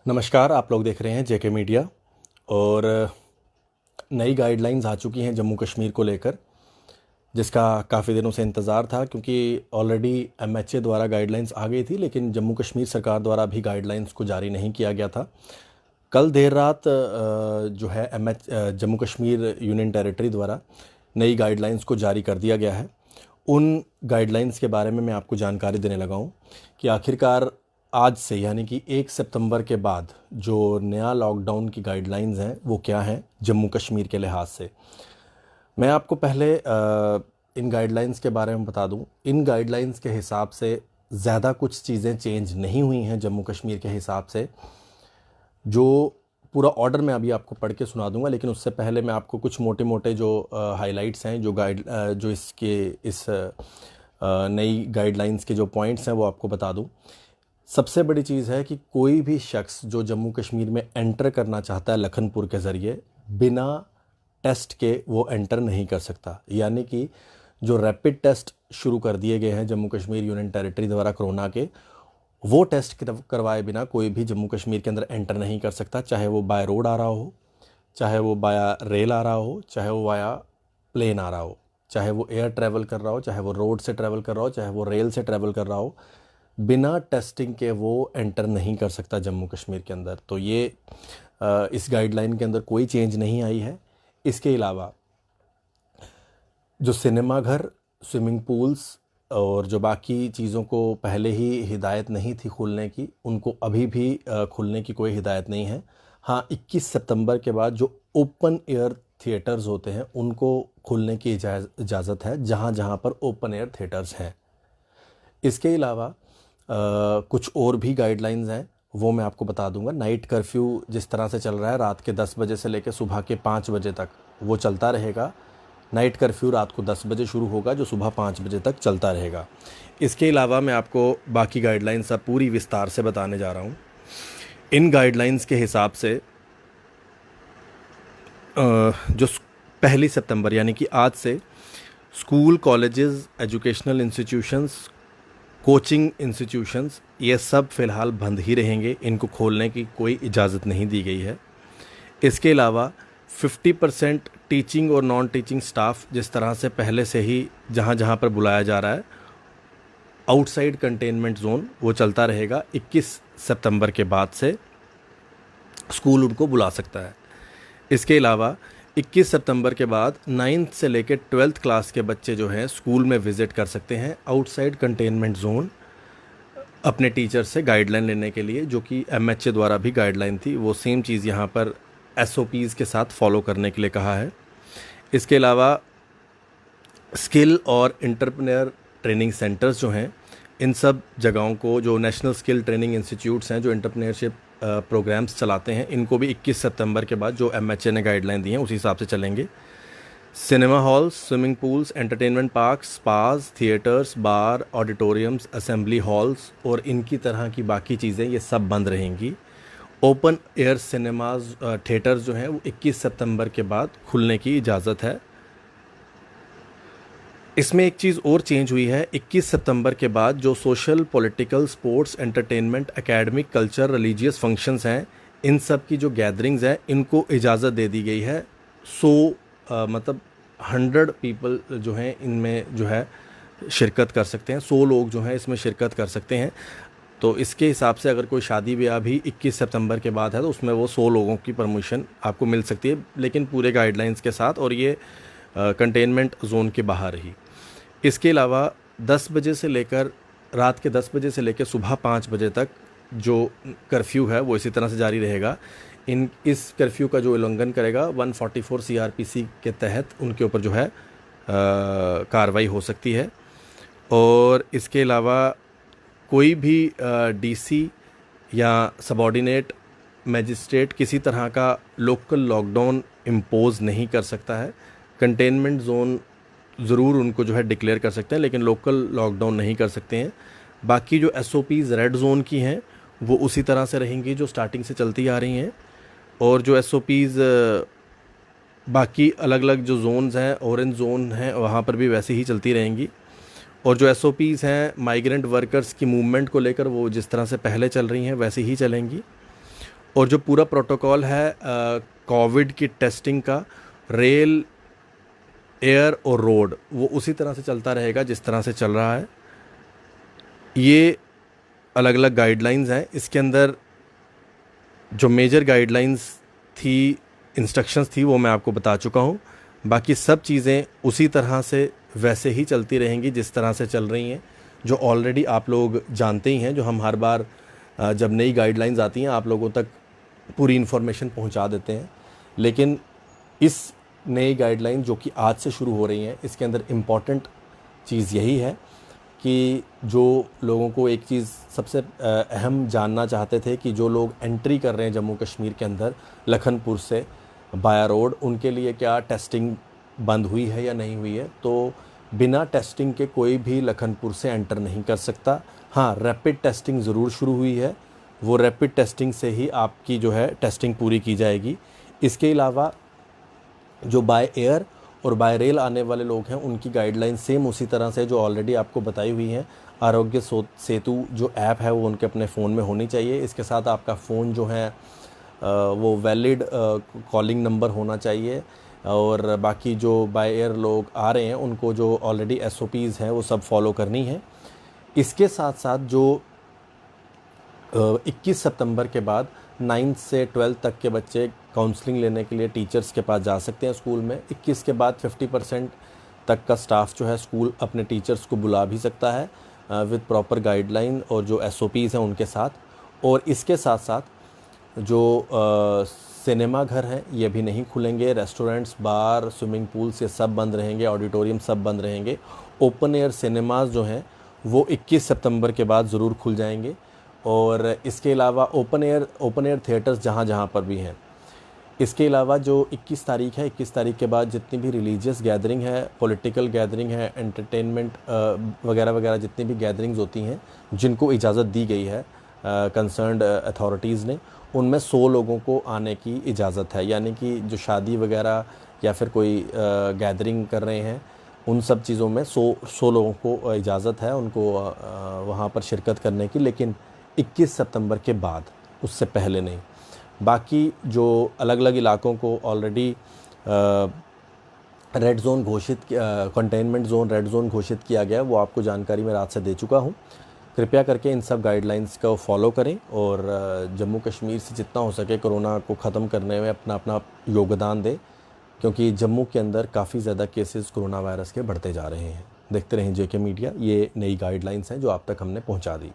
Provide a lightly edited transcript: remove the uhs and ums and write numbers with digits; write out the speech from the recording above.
नमस्कार। आप लोग देख रहे हैं जेके मीडिया। और नई गाइडलाइंस आ चुकी हैं जम्मू कश्मीर को लेकर, जिसका काफ़ी दिनों से इंतज़ार था, क्योंकि ऑलरेडी एमएचए द्वारा गाइडलाइंस आ गई थी, लेकिन जम्मू कश्मीर सरकार द्वारा भी गाइडलाइंस को जारी नहीं किया गया था। कल देर रात जो है जम्मू कश्मीर यूनियन टेरिटरी द्वारा नई गाइडलाइंस को जारी कर दिया गया है। उन गाइडलाइंस के बारे में मैं आपको जानकारी देने लगा हूँ कि आखिरकार आज से यानी कि 1 सितंबर के बाद जो नया लॉकडाउन की गाइडलाइंस हैं वो क्या हैं जम्मू कश्मीर के लिहाज से। मैं आपको पहले इन गाइडलाइंस के बारे में बता दूं। इन गाइडलाइंस के हिसाब से ज़्यादा कुछ चीज़ें चेंज नहीं हुई हैं जम्मू कश्मीर के हिसाब से। जो पूरा ऑर्डर मैं अभी आपको पढ़ के सुना दूंगा, लेकिन उससे पहले मैं आपको कुछ मोटे मोटे जो हाइलाइट्स हैं, जो इस नई गाइडलाइंस के जो पॉइंट्स हैं वो आपको बता दूं। सबसे बड़ी चीज़ है कि कोई भी शख्स जो जम्मू कश्मीर में एंटर करना चाहता है लखनपुर के ज़रिए, बिना टेस्ट के वो एंटर नहीं कर सकता। यानी कि जो रैपिड टेस्ट शुरू कर दिए गए हैं जम्मू कश्मीर यूनियन टेरिटरी द्वारा कोरोना के, वो टेस्ट करवाए बिना कोई भी जम्मू कश्मीर के अंदर एंटर नहीं कर सकता। चाहे वो बाय रोड आ रहा हो, चाहे वो बाया रेल आ रहा हो, चाहे वो वाया प्लेन आ रहा हो, चाहे वो एयर ट्रैवल कर रहा हो, चाहे वो रोड से ट्रैवल कर रहा हो, चाहे वो रेल से ट्रैवल कर रहा हो, बिना टेस्टिंग के वो एंटर नहीं कर सकता जम्मू कश्मीर के अंदर। तो ये इस गाइडलाइन के अंदर कोई चेंज नहीं आई है। इसके अलावा जो सिनेमा घर, स्विमिंग पूल्स और जो बाकी चीज़ों को पहले ही हिदायत नहीं थी खुलने की, उनको अभी भी खुलने की कोई हिदायत नहीं है। हाँ, 21 सितंबर के बाद जो ओपन एयर थिएटर्स होते हैं उनको खुलने की इजाज़त है, जहाँ जहाँ पर ओपन एयर थिएटर्स हैं। इसके अलावा कुछ और भी गाइडलाइंस हैं, वो मैं आपको बता दूंगा। नाइट कर्फ्यू जिस तरह से चल रहा है, रात के 10 बजे से लेकर सुबह के 5 बजे तक वो चलता रहेगा। नाइट कर्फ्यू रात को 10 बजे शुरू होगा, जो सुबह 5 बजे तक चलता रहेगा। इसके अलावा मैं आपको बाकी गाइडलाइंस अब पूरी विस्तार से बताने जा रहा हूँ। इन गाइडलाइंस के हिसाब से जो 1 सितंबर यानी कि आज से school, colleges, educational institutions, coaching institutions, ये सब फ़िलहाल बंद ही रहेंगे। इनको खोलने की कोई इजाज़त नहीं दी गई है। इसके अलावा 50% टीचिंग और नॉन टीचिंग स्टाफ, जिस तरह से पहले से ही जहाँ जहाँ पर बुलाया जा रहा है, आउटसाइड कंटेनमेंट जोन वो चलता रहेगा। 21 सितंबर के बाद से स्कूल उनको बुला सकता है। इसके अलावा 21 सितंबर के बाद 9th से लेकर 12th क्लास के बच्चे जो हैं स्कूल में विज़िट कर सकते हैं आउटसाइड कंटेनमेंट जोन, अपने टीचर से गाइडलाइन लेने के लिए, जो कि एमएचए द्वारा भी गाइडलाइन थी। वो सेम चीज़ यहाँ पर एसओपीज़ के साथ फॉलो करने के लिए कहा है। इसके अलावा स्किल और एंटरप्रेन्योर ट्रेनिंग सेंटर्स जो हैं, इन सब जगहों को, जो नेशनल स्किल ट्रेनिंग इंस्टीट्यूट्स हैं जो एंटरप्रेन्योरशिप प्रोग्राम्स चलाते हैं, इनको भी 21 सितंबर के बाद जो एमएचए ने गाइडलाइन दी हैं उसी हिसाब से चलेंगे। Cinema halls, swimming pools, entertainment parks, spas, theatres, bar, auditoriums, assembly halls और इनकी तरह की बाकी चीज़ें ये सब बंद रहेंगी। ओपन एयर सिनेमाज, थिएटर्स जो हैं वो 21 सितंबर के बाद खुलने की इजाज़त है। इसमें एक चीज़ और चेंज हुई है। 21 सितंबर के बाद जो social, political, sports, entertainment, academic, culture, religious functions हैं, इन सब की जो गैदरिंग्स हैं, इनको इजाज़त दे दी गई है। 100 100 पीपल जो हैं इनमें जो है शिरकत कर सकते हैं। 100 लोग जो हैं इसमें शिरकत कर सकते हैं। तो इसके हिसाब से अगर कोई शादी ब्याह भी 21 सितंबर के बाद है तो उसमें वो 100 लोगों की परमिशन आपको मिल सकती है, लेकिन पूरे गाइडलाइंस के साथ, और ये कंटेनमेंट जोन के बाहर ही। इसके अलावा 10 बजे से लेकर रात के 10 बजे से लेकर सुबह 5 बजे तक जो कर्फ्यू है वो इसी तरह से जारी रहेगा। इस कर्फ्यू का जो उल्लंघन करेगा 144 सीआरपीसी के तहत उनके ऊपर जो है कार्रवाई हो सकती है। और इसके अलावा कोई भी डीसी या सबॉर्डिनेट मैजिस्ट्रेट किसी तरह का लोकल लॉकडाउन इम्पोज़ नहीं कर सकता है। कंटेनमेंट जोन ज़रूर उनको जो है डिक्लेयर कर सकते हैं, लेकिन लोकल लॉकडाउन नहीं कर सकते हैं। बाकी जो एसओपीज़ रेड जोन की हैं वो उसी तरह से रहेंगी जो स्टार्टिंग से चलती आ रही हैं, और जो एसओपीज़ बाकी अलग अलग जो जोन्स हैं, ऑरेंज जोन हैं, वहाँ पर भी वैसे ही चलती रहेंगी। और जो एसओपीज़ हैं माइग्रेंट वर्कर्स की मूवमेंट को लेकर, वो जिस तरह से पहले चल रही हैं वैसे ही चलेंगी। और जो पूरा प्रोटोकॉल है कोविड की टेस्टिंग का, रेल, एयर और रोड, वो उसी तरह से चलता रहेगा जिस तरह से चल रहा है। ये अलग अलग गाइडलाइंस हैं। इसके अंदर जो मेजर गाइडलाइंस थी, इंस्ट्रक्शंस थी, वो मैं आपको बता चुका हूँ। बाकी सब चीज़ें उसी तरह से वैसे ही चलती रहेंगी जिस तरह से चल रही हैं, जो ऑलरेडी आप लोग जानते ही हैं, जो हम हर बार जब नई गाइडलाइंस आती हैं आप लोगों तक पूरी इन्फॉर्मेशन पहुंचा देते हैं। लेकिन इस नई गाइडलाइन जो कि आज से शुरू हो रही हैं, इसके अंदर इम्पॉर्टेंट चीज़ यही है कि जो लोगों को एक चीज़ सबसे अहम जानना चाहते थे कि जो लोग एंट्री कर रहे हैं जम्मू कश्मीर के अंदर लखनपुर से बाया रोड, उनके लिए क्या टेस्टिंग बंद हुई है या नहीं हुई है। तो बिना टेस्टिंग के कोई भी लखनपुर से एंटर नहीं कर सकता। हाँ, रैपिड टेस्टिंग ज़रूर शुरू हुई है, वो रैपिड टेस्टिंग से ही आपकी जो है टेस्टिंग पूरी की जाएगी। इसके अलावा जो बाय एयर और बाय रेल आने वाले लोग हैं, उनकी गाइडलाइन सेम उसी तरह से जो ऑलरेडी आपको बताई हुई हैं। आरोग्य सेतु जो ऐप है वो उनके अपने फ़ोन में होनी चाहिए। इसके साथ आपका फ़ोन जो है वो वैलिड कॉलिंग नंबर होना चाहिए। और बाकी जो बाय एयर लोग आ रहे हैं उनको जो ऑलरेडी SOPs हैं वो सब फॉलो करनी है। इसके साथ साथ जो 21 सितंबर के बाद 9th से 12th तक के बच्चे काउंसलिंग लेने के लिए टीचर्स के पास जा सकते हैं स्कूल में। 21 के बाद 50% तक का स्टाफ जो है स्कूल अपने टीचर्स को बुला भी सकता है विद प्रॉपर गाइडलाइन और जो SOPs हैं उनके साथ। और इसके साथ साथ जो सिनेमा घर हैं ये भी नहीं खुलेंगे, रेस्टोरेंट्स, बार, स्विमिंग पूल्स ये सब बंद रहेंगे, ऑडिटोरियम सब बंद रहेंगे। ओपन एयर सिनेमाज जो हैं वो 21 सितंबर के बाद ज़रूर खुल जाएंगे। और इसके अलावा ओपन एयर थिएटर्स जहाँ पर भी हैं। इसके अलावा जो 21 तारीख है, 21 तारीख के बाद जितनी भी रिलीजियस गैदरिंग है, पॉलिटिकल गैदरिंग है, एंटरटेनमेंट वगैरह वगैरह जितनी भी गैदरिंग्स होती हैं जिनको इजाज़त दी गई है कंसर्न्ड अथॉरिटीज़ ने, उनमें 100 लोगों को आने की इजाज़त है। यानी कि जो शादी वगैरह या फिर कोई गैदरिंग कर रहे हैं उन सब चीज़ों में 100 लोगों को इजाज़त है उनको वहाँ पर शिरकत करने की, लेकिन 21 सितंबर के बाद, उससे पहले नहीं। बाकी जो अलग अलग इलाकों को ऑलरेडी रेड जोन घोषित, कंटेनमेंट जोन, रेड जोन घोषित किया गया, वो आपको जानकारी मैं रात से दे चुका हूँ। कृपया करके इन सब गाइडलाइंस को फॉलो करें और जम्मू कश्मीर से जितना हो सके कोरोना को ख़त्म करने में अपना अपना योगदान दें, क्योंकि जम्मू के अंदर काफ़ी ज़्यादा केसेस कोरोना वायरस के बढ़ते जा रहे हैं। देखते रहें JK मीडिया, ये नई गाइडलाइंस हैं जो आप तक हमने पहुंचा दी।